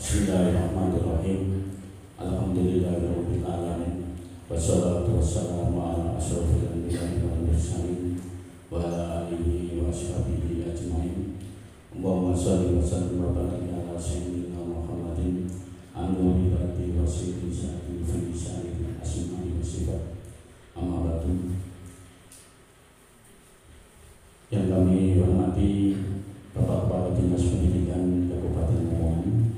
Bismillahirrahmanirrahim. Alhamdulillahirabbil alamin. Wassalatu wassalamu ala asyrofil anbiya'i wal mursalin wa ala alihi wa ashabihi ajmain. Allahumma shalli wa sallim wa barik ala sayyidina Muhammadin an-nuri rabbi wa sayyidi sa'ati fi sa'il asma'i wa sifat. Amma ba'du. Yang kami hormati Bapak Kepala Dinas Pendidikan Kabupaten Lamongan,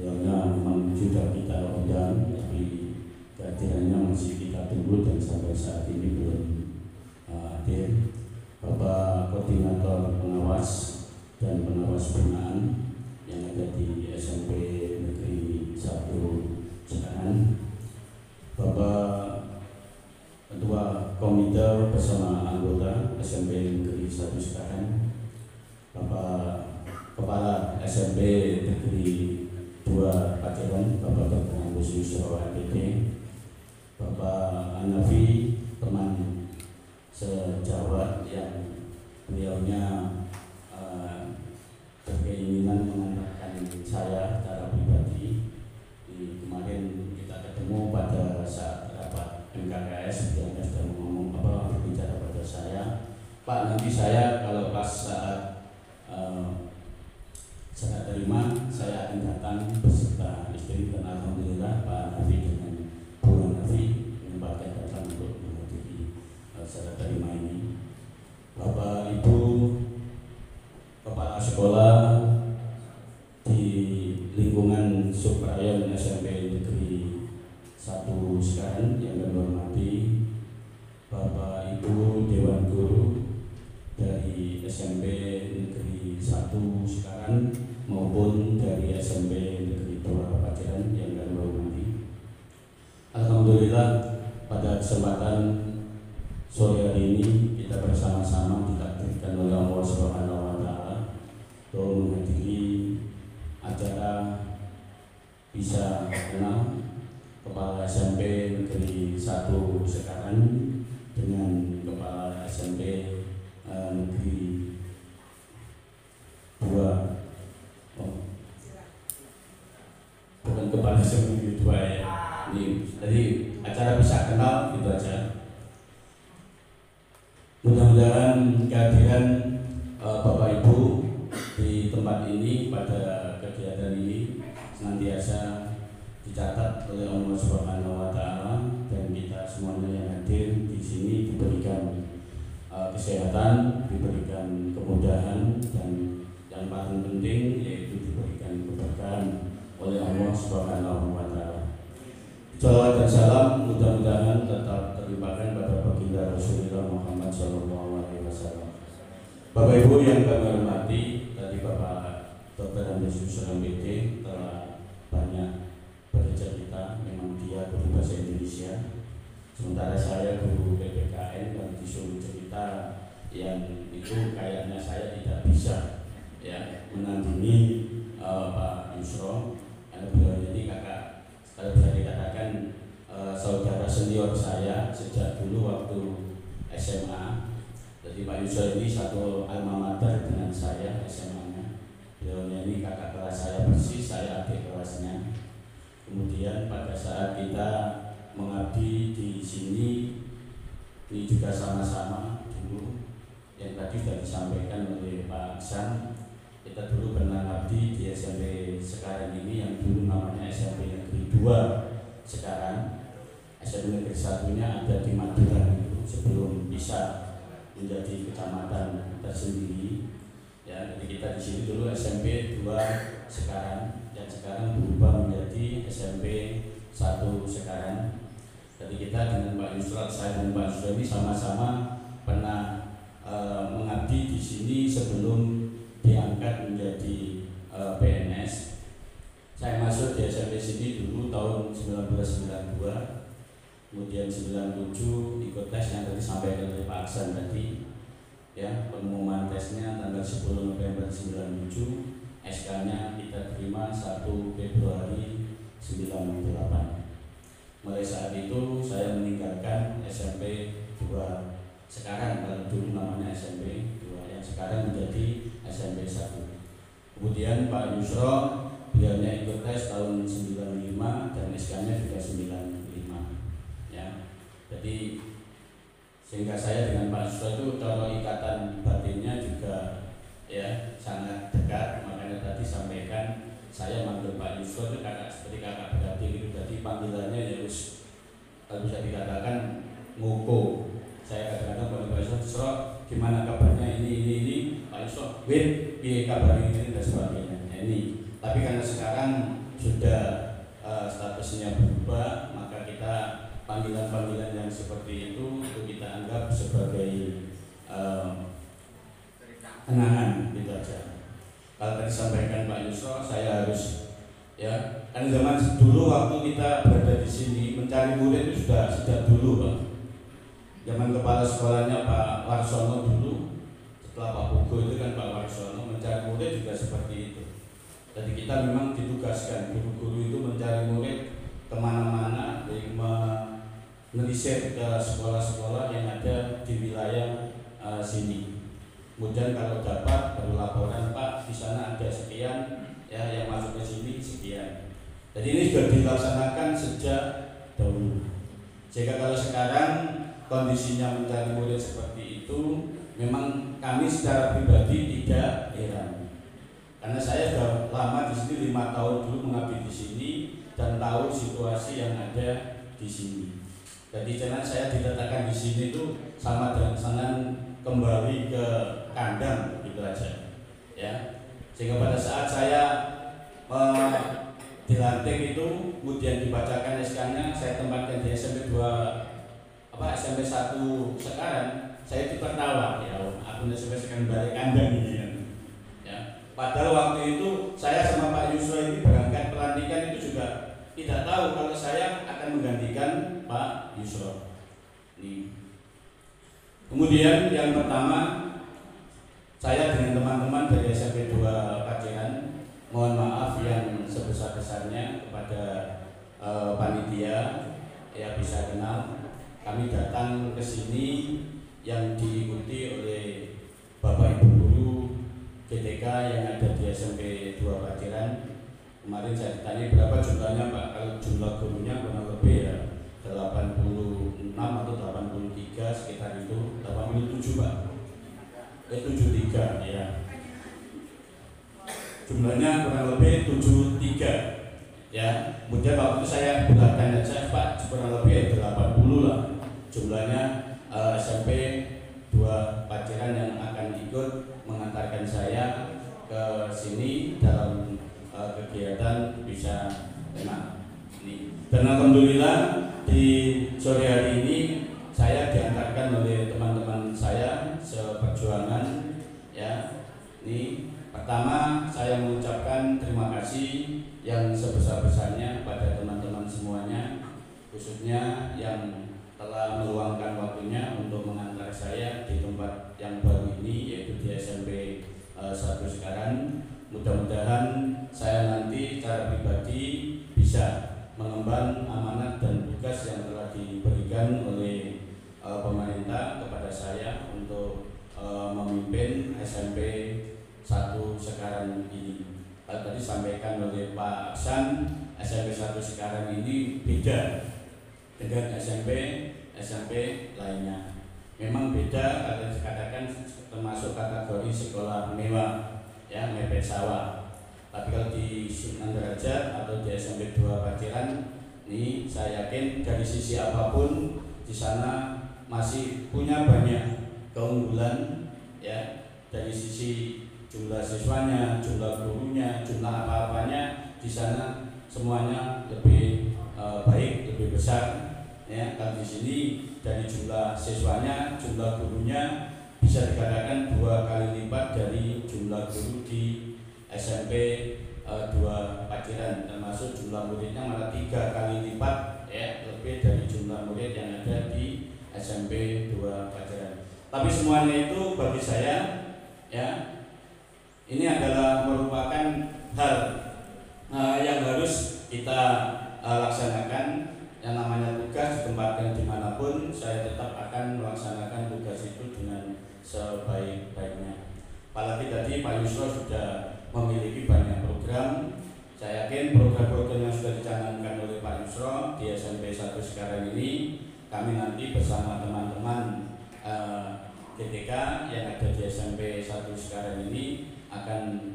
yang memang sudah kita undang, tapi kehadirannya masih kita tunggu dan sampai saat ini belum hadir. Bapak Koordinator Pengawas dan Pengawas Binaan yang ada di SMP Negeri 1 Sekaran, Bapak Ketua Komite bersama anggota SMP Negeri 1 Sekaran, Bapak Kepala SMP Negeri 2 Paciran, Bapak Dr. Agus Yusro APD, Bapak Hanafi, teman sejawat yang beliaunya berkeinginan mengantarkan saya secara pribadi. Kemarin kita ketemu pada saat rapat MKKS, dia sudah ngomong berbicara pada saya, Pak, nanti saya kalau pas saat serah terima saya akan datang beserta istri, dan alhamdulillah Pak Nafi dengan Bu Nafi menyempatkan datang untuk menghadiri serah terima ini. Bapak Ibu Kepala Sekolah di lingkungan Suprayon SMP Negeri 1 Sekaran yang kami hormati, Bapak Ibu Dewan Guru dari SMP Negeri 1 Sekaran maupun dari SMP Negeri 2 Paciran yang kami hormati. Alhamdulillah pada kesempatan sore hari ini kita bersama-sama ditakdirkan oleh Allah Subhanahu wa taala untuk menghadiri acara bisa kenal Kepala SMP Negeri 1 Sekaran dengan Kepala SMP Negeri 2, bukan Kepala SMP Negeri 2 ya. Jadi acara bisa kenal gitu aja. Mudah-mudahan kehadiran Bapak Ibu di tempat ini pada kegiatan ini senantiasa dicatat oleh Allah Subhanahu wa taala, dan kita semuanya yang hadir di sini diberikan kesehatan, diberikan kemudahan, dan yang paling penting yaitu diberikan keberkahan oleh Allah Subhanahu wa taala. Salawat dan salam mudah-mudahan tetap terlimpahkan pada baginda Rasulullah Muhammad SAW. Bapak Ibu yang kami hormati, tadi Bapak Dr. Agus Yusro MPD telah banyak bercerita, memang dia guru bahasa Indonesia, sementara saya guru PPKN, dan disuruh cerita yang itu kayaknya saya tidak bisa ya menandingi Pak Yusro, karena beliau ini kakak, kalau bisa dikatakan saudara senior saya sejak dulu waktu SMA. Jadi Pak Yusro ini satu alma mater dengan saya SMA-nya. Beliau ini kakak kelas saya persis, saya adik kelasnya. Kemudian pada saat kita mengabdi di sini, ini juga sama-sama dulu yang tadi sudah disampaikan oleh Pak Aksan. Kita dulu pernah mengabdi di SMP Sekaran ini yang dulu namanya SMP Negeri 2 Sekaran. SMP Negeri 1-nya ada di Madura itu sebelum bisa menjadi kecamatan tersendiri. Ya, jadi kita di sini dulu SMP 2 Sekaran, dan sekarang berubah menjadi SMP 1 Sekaran. Jadi kita dengan Pak Yusro, saya dan Pak Yusro ini sama-sama pernah mengabdi di sini sebelum diangkat menjadi PNS. Saya masuk di SMP sini dulu tahun 1992, kemudian 97 ikut tes yang tadi disampaikan oleh Pak Aksan tadi. Ya, pengumuman tesnya tanggal 10 November 97, SK-nya kita terima 1 Februari 98. Mulai saat itu saya meninggalkan SMP 2 Sekaran, kalau dulu namanya SMP 2, yang sekarang menjadi SMP 1. Kemudian Pak Yusro beliaunya ikut tes tahun 95 dan SK-nya juga 95 ya. Jadi sehingga saya dengan Pak Yusro itu kalau ikatan batinnya juga ya sangat dekat. Makanya tadi sampaikan saya manggil Pak Yusro itu kakak, seperti kakak beradik itu. Jadi panggilannya ya harus kalau bisa dikatakan ngoko. Saya kadang-kadang pada Pak Yusro, gimana kabarnya ini Pak Yusro, win, piye kabar ini dan sebagainya. Nah, ini. Tapi karena sekarang sudah statusnya berubah, maka kita panggilan-panggilan yang seperti itu kita anggap sebagai kenangan gitu aja. Kalau tadi sampaikan Pak Yusro, saya harus ya, kan zaman dulu waktu kita berada di sini mencari murid itu sudah sejak dulu Pak. Zaman kepala sekolahnya Pak Warsono dulu, setelah Pak Pugo itu kan Pak Warsono, mencari murid juga seperti itu. Jadi kita memang ditugaskan guru-guru itu mencari murid kemana-mana, dari menelisir ke sekolah-sekolah yang ada di wilayah sini. Kemudian kalau dapat baru laporan, Pak di sana ada sekian, ya yang masuk ke sini sekian. Jadi ini sudah dilaksanakan sejak dahulu. Jika kalau sekarang kondisinya mencari murid seperti itu, memang kami secara pribadi tidak heran. Karena saya sudah lama di sini, 5 tahun dulu mengabdi di sini dan tahu situasi yang ada di sini. Jadi jangan saya diletakkan di sini itu sama dengan kembali ke kandang gitu aja, ya. Sehingga pada saat saya dilantik itu, kemudian dibacakan SK-nya, saya tempatkan di SMP 2 SMP 1 sekarang, saya itu tertawa, ya aku SMP sekarang balik kandang ini kan. Ya. Padahal waktu itu saya sama Pak Yusro ini berangkat pelantikan itu juga tidak tahu kalau saya akan menggantikan Pak Yusro. Nih. Kemudian yang pertama, saya dengan teman-teman dari SMP 2 Paciran mohon maaf yang sebesar-besarnya kepada panitia, ya bisa kenal. Kami datang ke sini yang diikuti oleh Bapak Ibu guru GTK yang ada di SMP 2 Paciran. Kemarin saya ditanya berapa jumlahnya Pak. Kalau jumlah gurunya kurang lebih ya 86 atau 83 sekitar itu, 87 Pak. 73 ya. Jumlahnya kurang lebih 73 ya. Kemudian waktu itu saya bulatkan aja Pak, kurang lebih 80 lah jumlahnya SMP 2 Paciran yang akan ikut mengantarkan saya ke sini dalam kegiatan bisa enak ini. Dan alhamdulillah di sore hari ini saya diantarkan oleh teman-teman saya seperjuangan ya. Ini pertama saya mengucapkan terima kasih yang sebesar-besarnya pada teman-teman semuanya, khususnya yang telah meluangkan waktunya untuk mengantar saya di tempat yang baru ini, yaitu di SMP 1 sekarang. Mudah-mudahan saya nanti secara pribadi bisa mengemban amanat dan tugas yang telah diberikan oleh pemerintah kepada saya untuk memimpin SMP 1 sekarang ini. Tadi sampaikan oleh Pak San, SMP 1 sekarang ini beda dengan SMP lainnya. Memang beda, kalau dikatakan termasuk kategori sekolah mewah, ya mepet sawah. Tapi kalau di Sunan Derajat atau di SMP 2 Paciran, ini saya yakin dari sisi apapun di sana masih punya banyak keunggulan, ya dari sisi jumlah siswanya, jumlah gurunya, jumlah apa-apanya di sana semuanya lebih baik, lebih besar. Ya, kalau di sini dari jumlah siswanya, jumlah gurunya bisa dikatakan 2 kali lipat dari jumlah guru di SMP 2 Paciran, termasuk jumlah muridnya malah 3 kali lipat, ya lebih dari jumlah murid yang ada di SMP 2 Paciran. Tapi semuanya itu bagi saya, ya ini adalah merupakan hal yang harus kita laksanakan. Yang namanya tugas ditempatkan dimanapun, saya tetap akan melaksanakan tugas itu dengan sebaik-baiknya. Apalagi tadi Pak Yusro sudah memiliki banyak program. Saya yakin program-program yang sudah dicanangkan oleh Pak Yusro di SMP 1 sekarang ini, kami nanti bersama teman-teman GTK yang ada di SMP 1 sekarang ini akan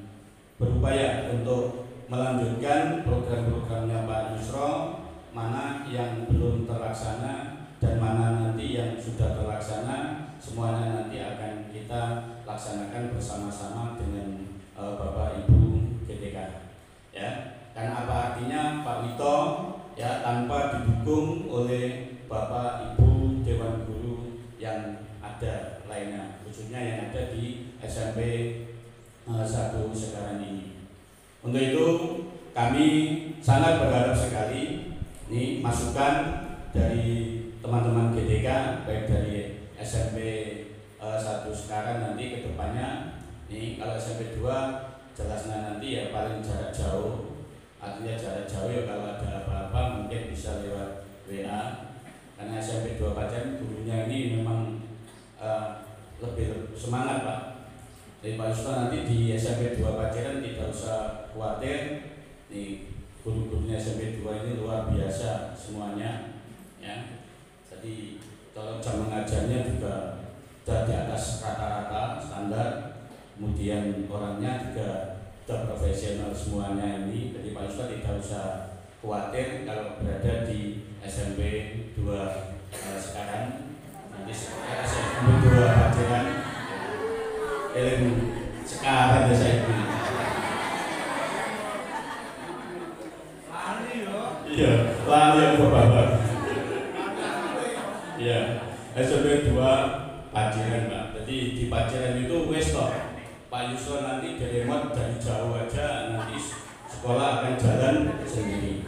berupaya untuk melanjutkan program-programnya Pak Yusro, mana yang belum terlaksana dan mana nanti yang sudah terlaksana, semuanya nanti akan kita laksanakan bersama-sama dengan Bapak Ibu GTK. Ya, karena apa artinya Pak Wito ya tanpa didukung oleh Bapak Ibu Dewan Guru yang ada lainnya, khususnya yang ada di SMP 1 sekarang ini. Untuk itu kami sangat berharap sekali ini masukan dari teman-teman GTK, baik dari SMP 1 sekarang nanti ke depannya. Nih kalau SMP 2 jelasnya nanti ya paling jarak jauh, artinya jarak jauh ya kalau ada apa-apa mungkin bisa lewat WA, karena SMP 2 Paciran gurunya ini memang lebih semangat Pak. Jadi Pak Yusro nanti di SMP 2 Paciran tidak usah khawatir, nih guru-gurunya SMP 2 ini luar biasa semuanya ya. Jadi kalau jam mengajarnya juga sudah di atas rata-rata standar, kemudian orangnya juga sudah profesional semuanya ini. Jadi Pak Yusro tidak usah khawatir kalau berada di SMP 2 sekarang, nanti SMP 2 Paciran ilmu sekarang ya saya ini. Iya, lali ya Bapak. Iya, SMP 2 Paciran Pak. Jadi di Paciran itu wes toh Pak Yusro nanti remote dari jauh aja, nanti sekolah akan jalan sendiri.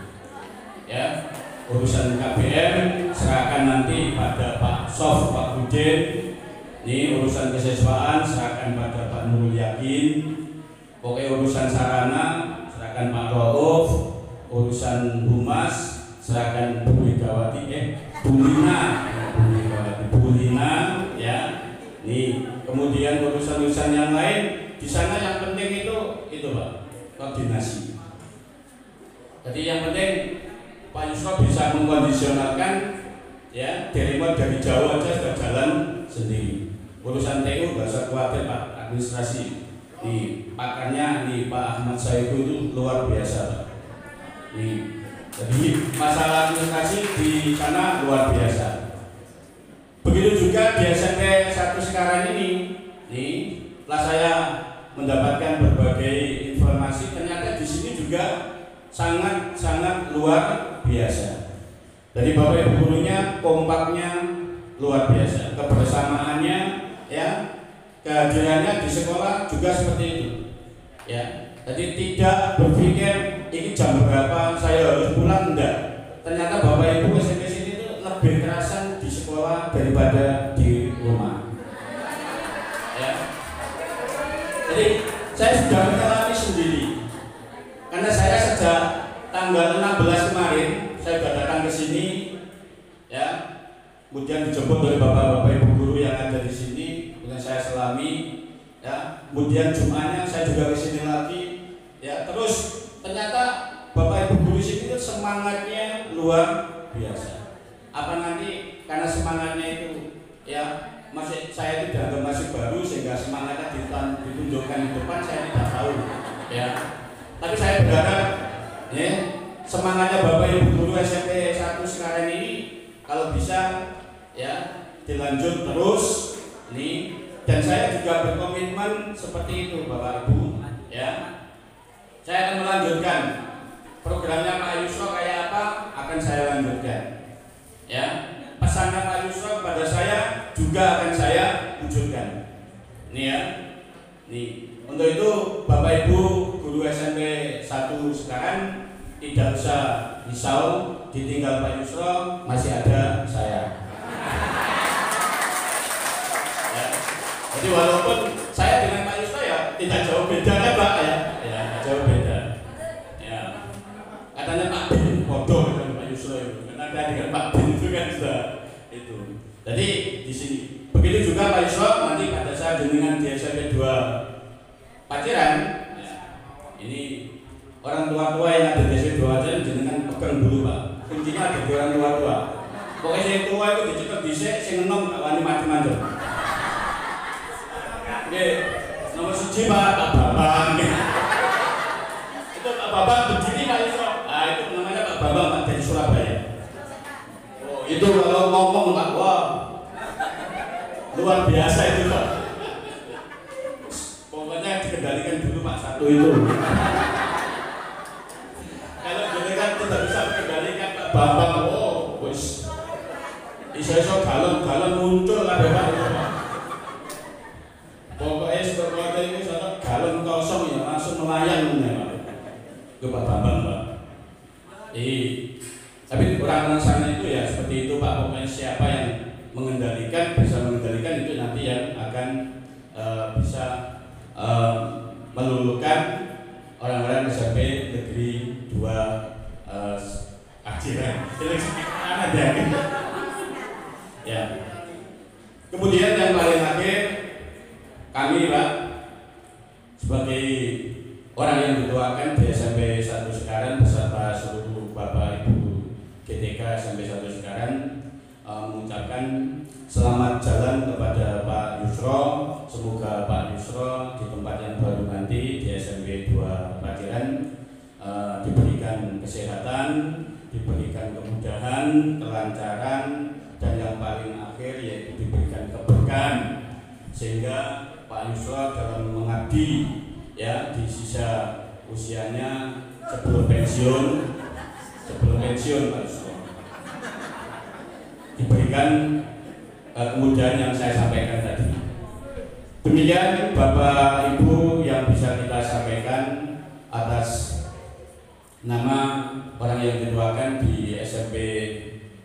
Ya, urusan KBM serahkan nanti pada Pak Sof, Pak Budin. Ini urusan kesiswaan serahkan pada Pak Nurul Yakin. Pokoknya urusan sarana serahkan Pak Rauf. Urusan humas serahkan Bu Megawati, Bulina, ya. Nih, kemudian urusan-urusan yang lain di sana yang penting itu Pak, koordinasi. Jadi yang penting Pak Yusro bisa mengkondisionalkan ya, dari jauh aja sudah jalan sendiri. Urusan TU nggak usah khawatir Pak, administrasi. Nih pakarnya nih Pak Ahmad Saiku itu luar biasa Pak. Nih, jadi masalah administrasi di sana luar biasa. Begitu juga di SMP 1 sekarang ini, nih, setelah saya mendapatkan berbagai informasi, ternyata di sini juga sangat luar biasa. Jadi Bapak Ibu gurunya kompaknya luar biasa, kebersamaannya, ya, kehadirannya di sekolah juga seperti itu, ya. Jadi tidak berpikir ini jam berapa saya harus pulang, enggak. Ternyata Bapak Ibu SMP sini itu lebih kerasan di sekolah daripada di rumah. Ya. Jadi saya sudah mengalami sendiri. Karena saya sejak tanggal 16 kemarin saya sudah datang ke sini, ya. Kemudian dijemput oleh bapak-bapak ibu guru yang ada di sini, kemudian saya selami, ya. Kemudian Jumatnya saya juga ke sini lagi, ya. Terus ternyata bapak ibu guru sini itu semangatnya luar biasa. Apa nanti karena semangatnya itu ya masih saya itu dianggap masih baru sehingga semangatnya ditunjukkan di depan, saya tidak tahu ya. Tapi saya berharap ya semangatnya Bapak Ibu guru SMP 1 sekarang ini kalau bisa ya dilanjut terus ini, dan saya juga berkomitmen seperti itu Bapak Ibu ya. Saya akan melanjutkan programnya Pak Yusro kayak apa akan saya lanjutkan. Ya, pesannya Pak Yusro kepada saya juga akan saya wujudkan. Ini ya, nih untuk itu Bapak Ibu guru SMP 1 sekarang tidak usah risau, ditinggal Pak Yusro masih ada saya. Ya, jadi walaupun saya dengan Pak Yusro ya tidak jauh beda ya Pak ya, ya jauh beda. Ya, katanya Pak Bin bodoh dengan Pak Yusro itu. Dengan Pak Bin itu kan sudah itu. Jadi di sini begitu juga Pak Yusro nanti pada saat dengan di SMP 2 Paciran ya, ini orang tua-tua yang ada di SD2 aja jenengan pegang dulu Pak. Kuncinya ada di orang tua-tua. Pokoknya yang tua itu dicekel dhisik, sing enom gak wani mati-mati. Nggih, nomor 1 Pak Bambang. Itu Pak Bambang berdiri Pak iso. Ah itu namanya Pak Bambang Pak dari Surabaya. Oh, itu kalau ngomong Pak, wah. Luar biasa itu Pak. Pokoknya dikendalikan dulu Pak satu itu. Kalau jenengan tidak bisa mengendalikan Pak Bambang, oh, wis. Iso-iso galon-galon muncul lah Pak itu Pak. Pokoknya setelah ini soalnya galon kosong ya langsung melayang ya Pak. Itu Pak Bambang Pak. Tapi orang-orang sana itu ya seperti itu Pak. Pokoknya siapa yang mengendalikan, bisa mengendalikan itu nanti yang akan bisa meluluhkan orang-orang SMP negeri 2 Ajiran. Ada ya. Kemudian yang paling akhir kami Pak sebagai orang yang dituakan di SMP 1 Sekarang beserta seluruh Bapak Ibu GTK SMP 1 Sekarang mengucapkan selamat jalan kepada Pak Yusro. Semoga Pak Yusro di tempat yang baru nanti di SMP 2 Paciran diberikan kesehatan, diberikan kemudahan, kelancaran, dan yang paling akhir yaitu diberikan keberkahan sehingga Pak Yusro dalam mengabdi ya di sisa usianya sebelum pensiun Pak Yusro diberikan kemudahan yang saya sampaikan tadi. Demikian Bapak Ibu yang bisa kita sampaikan atas nama orang yang dituakan di SMP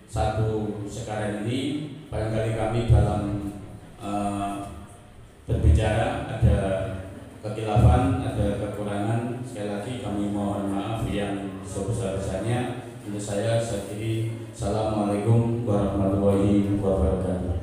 1 Sekarang ini. Barangkali kami dalam berbicara ada kekilafan, ada kekurangan. Sekali lagi kami mohon maaf yang sebesar-besarnya. Untuk saya akhiri. Assalamualaikum warahmatullahi wabarakatuh.